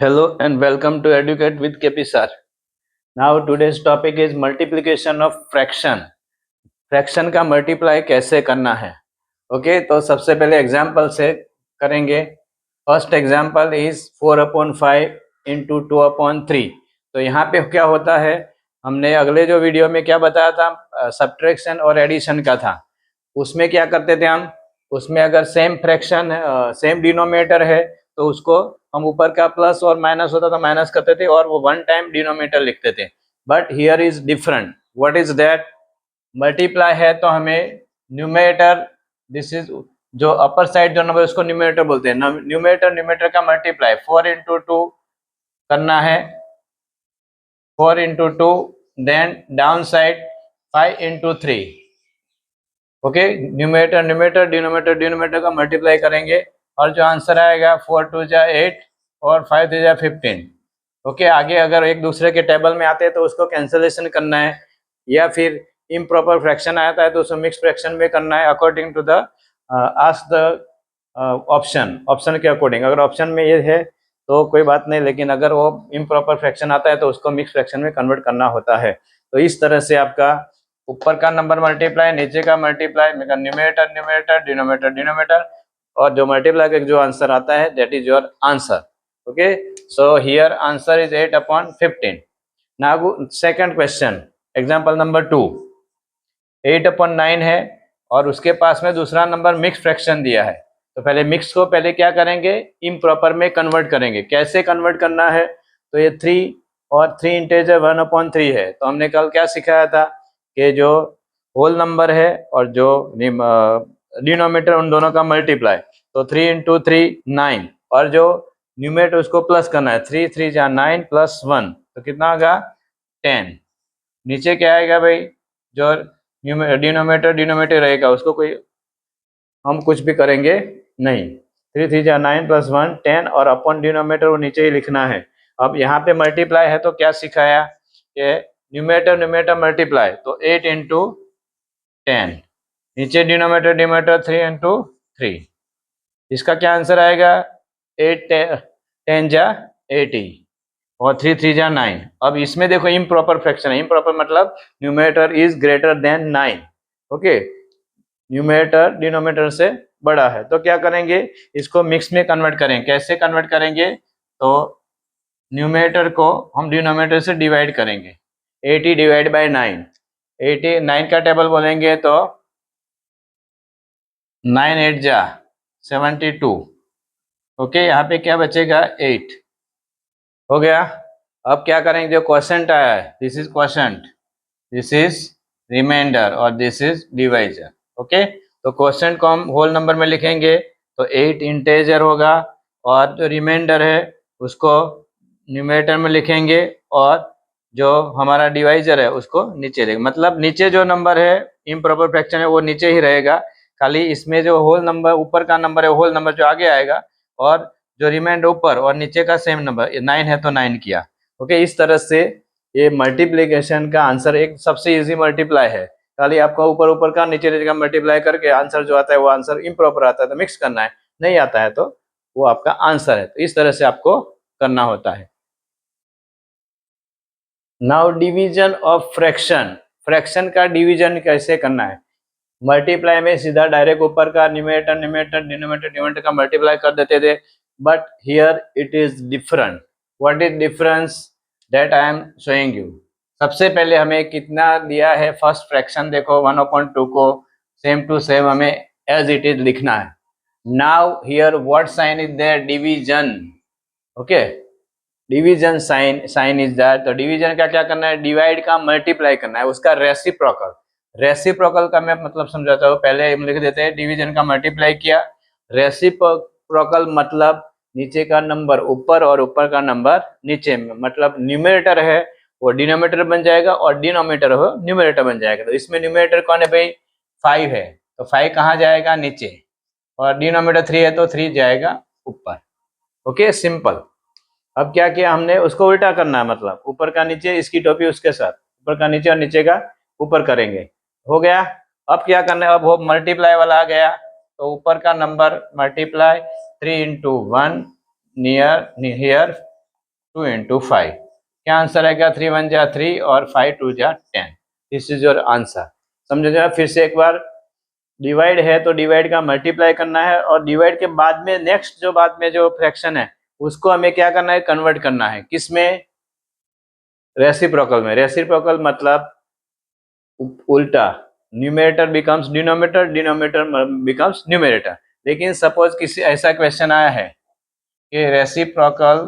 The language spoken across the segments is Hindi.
Hello and welcome to Educate with KP sir. Now today's topic is multiplication of fraction. Fraction का मल्टीप्लाई कैसे करना है? ओके, तो सबसे पहले एग्जाम्पल से करेंगे. First example is 4/5 into 2/3. तो यहाँ पे क्या होता है, हमने अगले जो वीडियो में क्या बताया था, सब्ट्रैक्शन और एडिशन का था. उसमें क्या करते थे हम, उसमें अगर सेम फ्रैक्शन सेम डिनोमिनेटर है तो उसको हम ऊपर का प्लस और माइनस होता तो माइनस करते थे और वो वन टाइम डिनोमिनेटर लिखते थे. But here is different. What is that? Multiply है तो हमें न्यूमरेटर, दिस इज जो अपर साइड जो नंबर उसको न्यूमरेटर बोलते हैं. न्यूमरेटर का मल्टीप्लाई 4/2 करना है, 4/2. Then down side 5/3. Okay, numerator denominator का मल्टीप्लाई करेंगे और जो आंसर आएगा 4 2 8 और 5 3 15. ओके, आगे अगर एक दूसरे के टेबल में आते हैं तो उसको कैंसलेशन करना है, या फिर इम्प्रॉपर फ्रैक्शन आता है तो उसको मिक्स फ्रैक्शन में करना है according to the ask the option के अकॉर्डिंग. अगर ऑप्शन में ये है तो कोई बात नहीं, लेकिन अगर वो इम्प्रॉपर फ्रैक्शन आता है तो उसको मिक्स फ्रैक्शन में कन्वर्ट करना होता है. तो इस तरह से आपका ऊपर का नंबर मल्टीप्लाई, नीचे का मल्टीप्लाई, डिनोमिनेटर, और जो मल्टीप्लाई का जो आंसर आता है that is your answer. Okay, so here answer is 8/15. Now second question, example number 2. 8/9 है और उसके पास में दूसरा नंबर मिक्स फ्रैक्शन दिया है. तो पहले मिक्स को पहले क्या करेंगे, इम्प्रॉपर में कन्वर्ट करेंगे. कैसे कन्वर्ट करना है? तो ये 3 और 3 इंटीजर 1/3 है. तो हमने कल क्या सिखाया था कि जो होल नंबर है और जो डिनोमिनेटर उन दोनों का मल्टीप्लाई, तो 3 × 3 9, और जो न्यूमरेटर उसको प्लस करना है. 3 3 9 प्लस 1 तो कितना होगा 10. नीचे क्या आएगा भाई, जो डिनोमिनेटर रहेगा उसको कोई हम कुछ भी करेंगे नहीं. 3 3 9 प्लस 1 10 और अपॉन डिनोमिनेटर वो नीचे ही लिखना है. अब यहाँ पे मल्टीप्लाई है तो क्या सिखाया कि न्यूमरेटर मल्टीप्लाई, तो 8 × 10. नीचे डिनोमिनेटर 3 × 3. इसका क्या आंसर आएगा, 8 10 80 और 3 3 9. अब इसमें देखो इम्प्रॉपर फ्रैक्शन है. इम्प्रॉपर मतलब numerator is greater than 9. Okay, numerator denominator से बड़ा है. तो क्या करेंगे, इसको मिक्स में कन्वर्ट करेंगे. कैसे कन्वर्ट करेंगे, तो न्यूमरेटर को हम डिनोमिनेटर से डिवाइड करेंगे. 80 डिवाइड बाय 9, 89 का टेबल बोलेंगे तो 9 8 72. ओके, यहाँ पे क्या बचेगा 8. हो गया. अब क्या करेंगे, जो क्वोशंट आया है this is quotient, this is reminder और दिस इज डिवाइजर. ओके, तो क्वोशंट को हम होल नंबर में लिखेंगे तो 8 इंटीजर होगा, और जो रिमाइंडर है उसको न्यूमरेटर में लिखेंगे, और जो हमारा डिवाइजर है उसको नीचे लिखेंगे. मतलब नीचे जो नंबर है इम्प्रॉपर फ्रैक्शन है वो नीचे ही रहेगा, खाली इसमें जो होल नंबर ऊपर का नंबर है होल नंबर जो आगे आएगा, और जो रिमाइंडर ऊपर और नीचे का सेम नंबर 9 है तो 9 किया. ओके, इस तरह से ये मल्टीप्लिकेशन का आंसर एक सबसे इजी मल्टीप्लाई है. खाली आपको ऊपर ऊपर का नीचे नीचे का मल्टीप्लाई करके आंसर जो आता है वो आंसर इम्प्रॉपर आता है तो मिक्स करना है, नहीं आता है तो वो आपका आंसर है. तो इस तरह से आपको करना होता है. Now division of fraction. Fraction का डिवीजन कैसे करना है? मल्टीप्लाई में सीधा डायरेक्ट ऊपर का डिनोमिनेटर का मल्टीप्लाई कर देते थे. But here it is different. What is difference, that I am showing you. सबसे पहले हमें कितना दिया है, फर्स्ट फ्रैक्शन देखो 1/2 को सेम टू सेम हमें एज इट इज लिखना है. Now here what sign is there, division. Okay, division sign is that. तो डिवीजन का क्या करना है, डिवाइड का मल्टीप्लाई करना है, उसका रेसिप्रोकल. रेसिप्रोकल का मैं मतलब समझाता हूँ. पहले हम लिख देते हैं डिवीजन का मल्टीप्लाई किया. रेसिप्रोकल मतलब नीचे का नंबर ऊपर और ऊपर का नंबर नीचे में. मतलब न्यूमरेटर है वो डिनोमिनेटर बन जाएगा और डिनोमिनेटर हो न्यूमरेटर बन जाएगा. तो इसमें न्यूमरेटर कौन है भाई, 5 है तो 5 कहाँ जाएगा, नीचे, और डिनोमिनेटर 3 है तो 3 जाएगा ऊपर. Okay, simple. अब क्या किया हमने, उसको उल्टा करना है. मतलब ऊपर का नीचे, इसकी टोपी उसके साथ, ऊपर का नीचे और नीचे का ऊपर करेंगे. हो गया. अब क्या करना है, अब वो मल्टीप्लाई वाला आ गया तो ऊपर का number multiply 3 × 1 near here 2 into 5। क्या आंसर आएगा? 3 1 जा 3 और 5 2 जा 10। This is your answer. समझो जरा फिर से एक बार। डिवाइड है तो डिवाइड का मल्टीप्लाई करना है, और डिवाइड के बाद में नेक्स्ट जो बाद में जो फ्रैक्शन है उसको हमें क्या करना है? कन्वर्ट करना है। किसमें? रेसिप्रोकल में। रेसिप्रोकल मतलब उल्टा। Numerator becomes denominator, denominator becomes numerator. लेकिन सपोज किसी ऐसा क्वेश्चन आया है कि रेसिप्रोकल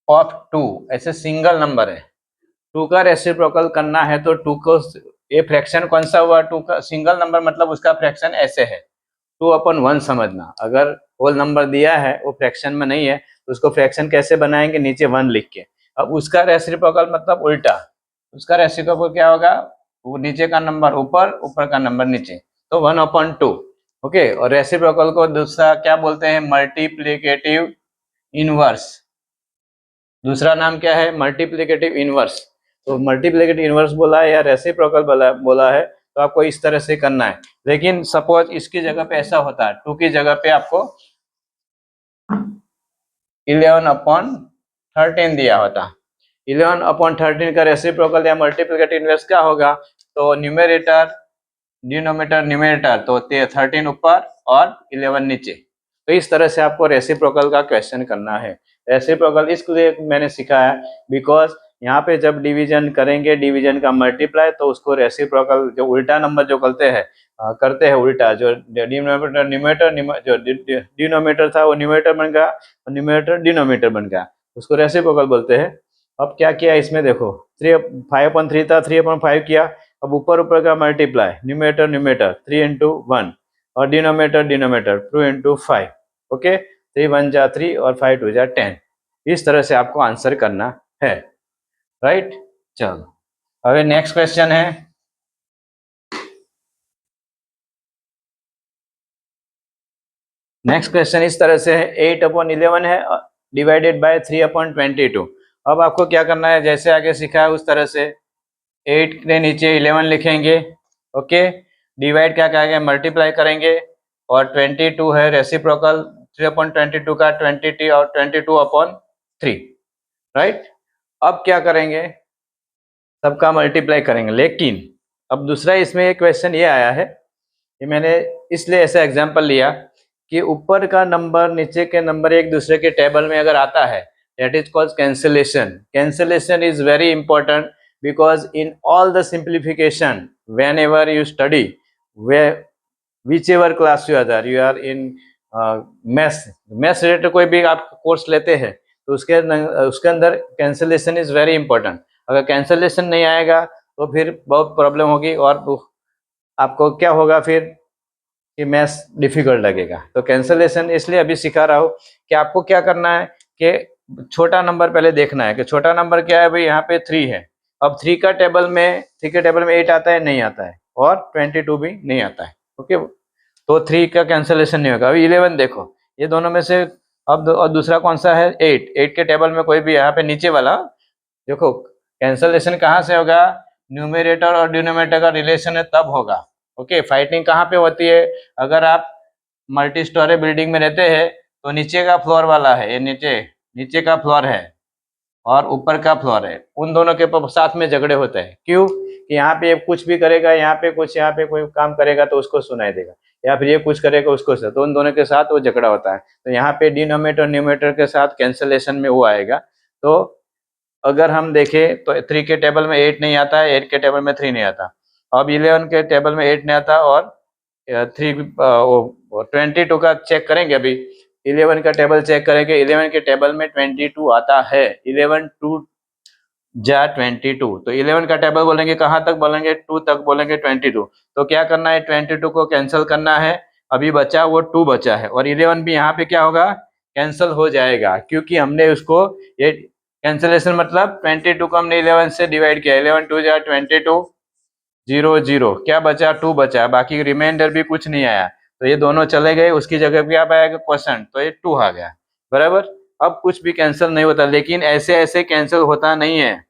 ऑफ 2, ऐसे सिंगल नंबर है, 2 का रेसिप्रोकल करना है तो 2 को, ये फ्रैक्शन कौन सा हुआ? 2 का सिंगल नंबर मतलब उसका फ्रैक्शन ऐसे है, 2/1 समझना। अगर होल नंबर दिया है वो फ्रैक्शन में नहीं है तो उसको फ्रैक्शन कैसे बनाएंगे? नीचे 1 लिख के। अब उसका रेसिप्रोकल मतलब उल्टा। उसका रेसिप्रोकल क्या होगा? वो नीचे का नंबर ऊपर, ऊपर का नंबर नीचे, तो 1/2। ओके। और रेसिप्रोकल को दूसरा क्या बोलते हैं? Multiplicative inverse. दूसरा नाम क्या है? Multiplicative inverse. तो मल्टीप्लिकेटिव इनवर्स बोला है या रेसिप्रोकल बोला है तो आपको इस तरह से करना है। लेकिन सपोज इसकी जगह पे ऐसा होता है, 2 की जगह पे आपको 11/13 दिया होता। 11/13 का रेसिप्रोकल या मल्टीप्लिकेटिव इनवर्स क्या होगा? तो न्यूमरेटर डिनोमिनेटर न्यूमरेटर, तो 13 ऊपर और 11 नीचे। तो इस तरह से आपको रेसिप्रोकल का क्वेश्चन करना है। रेसिप्रोकल इसलिए मैंने सिखाया बिकॉज यहाँ पे जब डिवीजन करेंगे, डिवीजन का मल्टीप्लाई, तो उसको रेसिप्रोकल, जो उल्टा नंबर जो करते हैं उल्टा, जो डिनोमिनेटर न्यूमरेटर, जो डिनोमिनेटर था वो न्यूमरेटर बन गया, और न्यूमरेटर डिनोमिनेटर बन गया, उसको रेसिप्रोकल बोलते हैं। अब क्या किया इसमें देखो, 5/3 था, 3/5 किया। अब ऊपर ऊपर का मल्टीप्लाई, न्यूमरेटर न्यूमरेटर 3 इंटू 1, और डिनोमिनेटर डिनोमिनेटर 2 इंटू 5। ओके। 3 1 जा 3 और 5 2 जा 10। इस तरह से आपको आंसर करना है। राइट। चलो अब नेक्स्ट क्वेश्चन है। नेक्स्ट क्वेश्चन इस तरह से है, 8/11 है डिवाइडेड बाय 3/22। अब आपको क्या करना है? जैसे आगे सीखा है उस तरह से 8 के नीचे 11 लिखेंगे। ओके। डिवाइड क्या करेंगे? मल्टीप्लाई करेंगे। और 22 है रेसिप्रोकल 3/22 का, 20 और 22/3। राइट। अब क्या करेंगे? सबका मल्टीप्लाई करेंगे। लेकिन अब दूसरा इसमें एक क्वेश्चन ये आया है, ये मैंने इसलिए ऐसा एग्जांपल लिया कि ऊपर का नंबर नीचे के नंबर एक दूसरे के टेबल में अगर आता है, that is called cancellation. Cancellation is very important because in all the simplification, whenever you study, whichever class you are in maths related कोई भी आप कोर्स लेते हैं तो उसके अंदर cancellation is very important. अगर cancellation नहीं आएगा तो फिर बहुत प्रॉब्लम होगी, और आपको क्या होगा फिर कि मैथ्स डिफिकल्ट लगेगा। तो कैंसलेशन इसलिए अभी सिखा रहा हूँ कि आपको क्या करना है कि छोटा नंबर पहले देखना है कि छोटा नंबर क्या है। भाई यहाँ पे 3 है। अब 3 के टेबल में 8 आता है? नहीं आता है। और 22 भी नहीं आता है। ओके। तो 3 का कैंसलेशन नहीं होगा। अभी 11 देखो, ये दोनों में से अब और दूसरा कौन सा है? 8 के टेबल में कोई भी यहाँ पे नीचे वाला देखो, कैंसलेशन कहाँ से होगा? न्यूमरेटर और डिनोमिनेटर का रिलेशन है तब होगा। ओके। फाइटिंग कहाँ पे होती है? अगर आप मल्टी स्टोरी बिल्डिंग में रहते हैं तो नीचे का फ्लोर वाला है, ये नीचे का फ्लोर है और ऊपर का फ्लोर है, उन दोनों के साथ में झगड़े होते हैं। क्यों? कि यहाँ पे कुछ भी करेगा, यहाँ पे कोई काम करेगा तो उसको सुनाई देगा, या फिर ये कुछ करेगा उसको तो उन दोनों के साथ वो झगड़ा होता है। तो यहाँ पे डिनोमिनेटर न्यूमरेटर के साथ कैंसलेशन में वो आएगा। तो अगर हम देखें तो 3 के टेबल में 8 नहीं आता है, 8 के टेबल में 3 नहीं आता। अब 11 के टेबल में 8 नहीं आता, और 22 का चेक करेंगे। अभी 11 का टेबल चेक करेंगे, 11 के टेबल में 22 आता है। 11 2 जा 22, तो 11 का टेबल बोलेंगे कहाँ तक बोलेंगे? 2 तक बोलेंगे 22। तो क्या करना है? 22 को कैंसिल करना है। अभी बचा वो 2 बचा है, और 11 भी यहाँ पे क्या होगा? कैंसिल हो जाएगा, क्योंकि हमने उसको ये कैंसिलेशन मतलब 22 को हमने 11 से डिवाइड किया। 11 2 जा 22, 0 0, क्या बचा? 2 बचा, बाकी रिमाइंडर भी कुछ नहीं आया। तो ये दोनों चले गए, उसकी जगह पे क्या आएगा? क्वेश्चन, तो ये 2 आ गया। बराबर। अब कुछ भी कैंसिल नहीं होता, लेकिन ऐसे ऐसे कैंसिल होता नहीं है।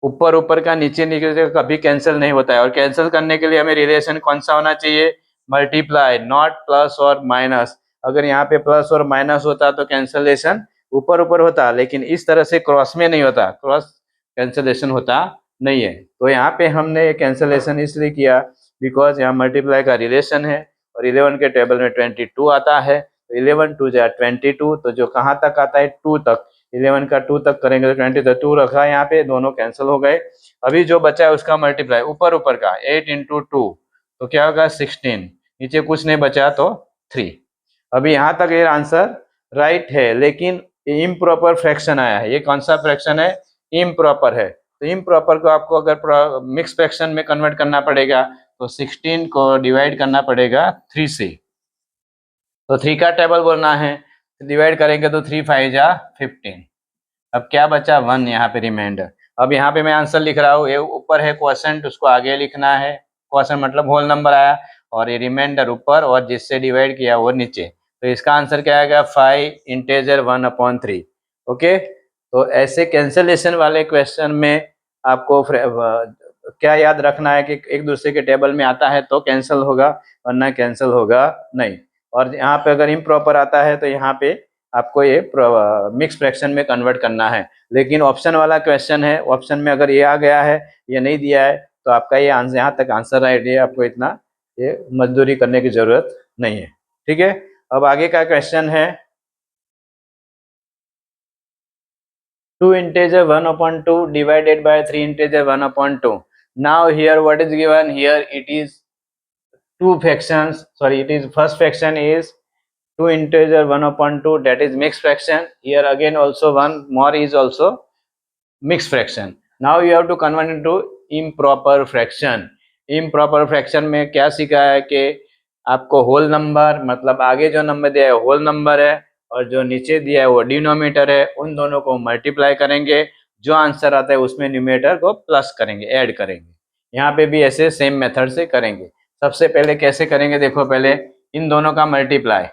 ऊपर ऊपर का नीचे नीचे का कभी कैंसिल नहीं होता है। और कैंसिल करने के लिए हमें रिलेशन कौन सा होना चाहिए? मल्टीप्लाई, नॉट प्लस और माइनस। अगर यहाँ पे प्लस और माइनस होता तो कैंसलेशन ऊपर ऊपर होता, लेकिन इस तरह से क्रॉस में नहीं होता, क्रॉस कैंसलेशन होता नहीं है। तो यहाँ पे हमने ये कैंसलेशन इसलिए किया बिकॉज यहाँ मल्टीप्लाई का रिलेशन है और 11 के टेबल में 22 आता है, तो 11 2 जा 22, तो जो कहाँ तक आता है 2 तक, 11 का 2 तक करेंगे तो 20 तक 2 रखा है यहाँ पे, दोनों कैंसिल हो गए। अभी जो बचा है उसका मल्टीप्लाई ऊपर ऊपर का 8 इंटू 2 तो क्या होगा 16, नीचे कुछ नहीं बचा तो 3। अभी यहाँ तक ये आंसर राइट है, लेकिन इम्प्रॉपर फ्रैक्शन आया है। ये कौन सा फ्रैक्शन है? इम्प्रॉपर है। तो इम्प्रॉपर को आपको अगर मिक्स फ्रैक्शन में कन्वर्ट करना पड़ेगा तो 16 को डिवाइड करना पड़ेगा 3 से। तो 3 का टेबल बोलना है, डिवाइड करेंगे तो 3 5 जा 15। अब क्या बचा 1 यहाँ पे रिमाइंडर। अब यहाँ पे मैं आंसर लिख रहा हूँ, ये ऊपर है क्वोशंट, उसको आगे लिखना है, क्वोशंट मतलब होल नंबर आया, और ये रिमाइंडर ऊपर और जिससे डिवाइड किया वो नीचे। तो इसका आंसर क्या आएगा 5 इंटीजर 1/3। ओके, तो ऐसे कैंसलेशन वाले क्वेश्चन में आपको क्या याद रखना है कि एक दूसरे के टेबल में आता है तो कैंसिल होगा, वरना कैंसिल होगा नहीं। और यहाँ पे अगर इम्प्रॉपर आता है तो यहाँ पे आपको ये मिक्स फ्रैक्शन में कन्वर्ट करना है। लेकिन ऑप्शन वाला क्वेश्चन है, ऑप्शन में अगर ये आ गया है, ये नहीं दिया है, तो आपका ये आंसर यहाँ तक आंसर राइट है, आपको इतना ये मजदूरी करने की जरूरत नहीं है। ठीक है, अब आगे का क्वेश्चन है 2 integer 1/2 divided by 3 integer 1/2. Now here what is given? Here it is two fractions, sorry, it is first fraction is 2 integer 1/2, that is mixed fraction. Here again also one more is also mixed fraction. Now you have to convert into improper fraction. improper fraction में क्या सीखा है कि आपको होल नंबर, मतलब आगे जो नंबर दिया है होल नंबर है और जो नीचे दिया है वो डिनोमिनेटर है, उन दोनों को मल्टीप्लाई करेंगे, जो आंसर आता है उसमें न्यूमरेटर को प्लस करेंगे, ऐड करेंगे। यहाँ पे भी ऐसे सेम मेथड से करेंगे। सबसे पहले कैसे करेंगे देखो, पहले इन दोनों का मल्टीप्लाई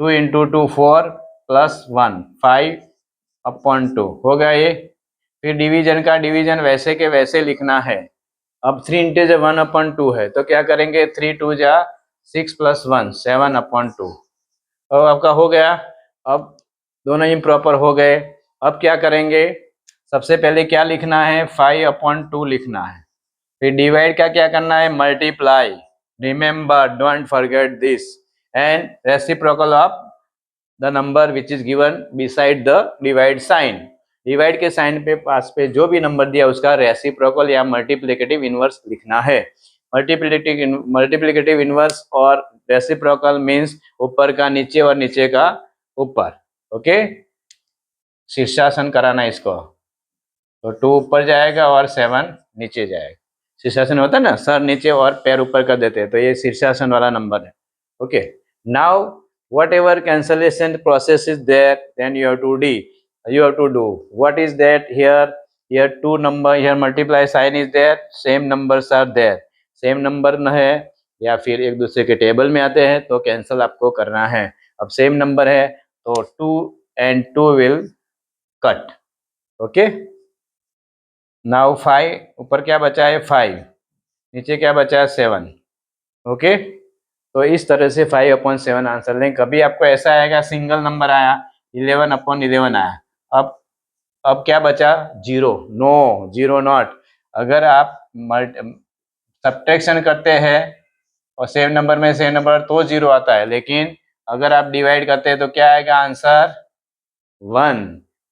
2 इंटू 2 4 प्लस 1 5/2 हो गया ये। फिर डिवीजन का डिवीजन वैसे के वैसे लिखना है। अब 3 इंटीजर 1/2 है तो क्या करेंगे 3 2 जा 6 प्लस 1 7/2। अब आपका हो गया। अब दोनों इम्प्रॉपर हो गए। अब क्या करेंगे, सबसे पहले क्या लिखना है 5/2 लिखना है। फिर डिवाइड का क्या करना है multiply, remember don't forget this, and reciprocal of the number which is given beside the divide sign. Divide के साइन पे पास पे जो भी नंबर दिया उसका रेसिप्रोकल या मल्टीप्लिकेटिव इनवर्स लिखना है। मल्टीप्लिकेटिव इनवर्स और रेसिप्रोकल मीन्स ऊपर का नीचे और नीचे का ऊपर। ओके, शीर्षासन कराना इसको, तो 2 ऊपर जाएगा और 7 नीचे जाएगा। शीर्षासन होता है ना, सर नीचे और पैर ऊपर कर देते हैं, तो ये शीर्षासन वाला नंबर है। Okay, now whatever cancellation process is there, then you have to do what is that here 2 number, here multiply sign is there, same numbers are there, same number न है या फिर एक दूसरे के टेबल में आते हैं तो कैंसिल आपको करना है। अब सेम नंबर है तो 2 and 2 will cut। Okay, now 5 ऊपर क्या बचा है 5, नीचे क्या बचा है 7। ओके, तो इस तरह से 5/7 आंसर लें। कभी आपको ऐसा आएगा सिंगल नंबर आया 11/11 आया, अब क्या बचा 0, नो 0 नॉट। अगर आप सब्ट्रैक्शन करते हैं और सेम नंबर में सेम नंबर तो 0 आता है, लेकिन अगर आप डिवाइड करते हैं तो क्या आएगा आंसर 1,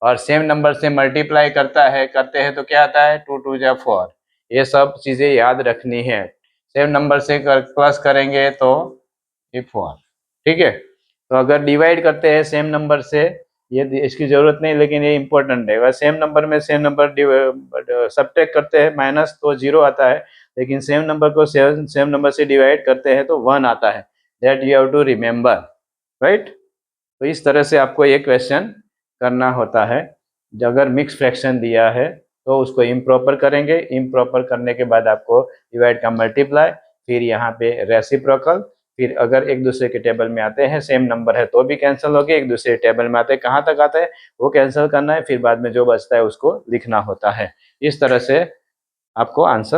और सेम नंबर से मल्टीप्लाई करते हैं तो क्या आता है 2 2 जा 4। ये सब चीजें याद रखनी है। सेम नंबर से प्लस करेंगे तो 4। ठीक है, तो अगर डिवाइड करते हैं सेम नंबर से, ये इसकी जरूरत नहीं, लेकिन ये इंपॉर्टेंट है। अगर सेम नंबर में सेम नंबर सब्ट्रैक्ट करते हैं माइनस तो 0 आता है, लेकिन सेम नंबर को सेम नंबर से डिवाइड करते हैं तो 1 आता है। That you have to remember, right. तो इस तरह से आपको ये क्वेश्चन करना होता है। अगर मिक्स फ्रैक्शन दिया है तो उसको इम्प्रॉपर करेंगे, इम्प्रॉपर करने के बाद आपको डिवाइड का मल्टीप्लाई, फिर यहाँ पे रेसिप्रोकल, फिर अगर एक दूसरे के टेबल में आते हैं सेम नंबर है तो भी कैंसिल हो गए, एक दूसरे टेबल में आते हैं कहाँ तक आता है वो कैंसिल करना है, फिर बाद में जो बचता है उसको लिखना होता है। इस तरह से आपको आंसर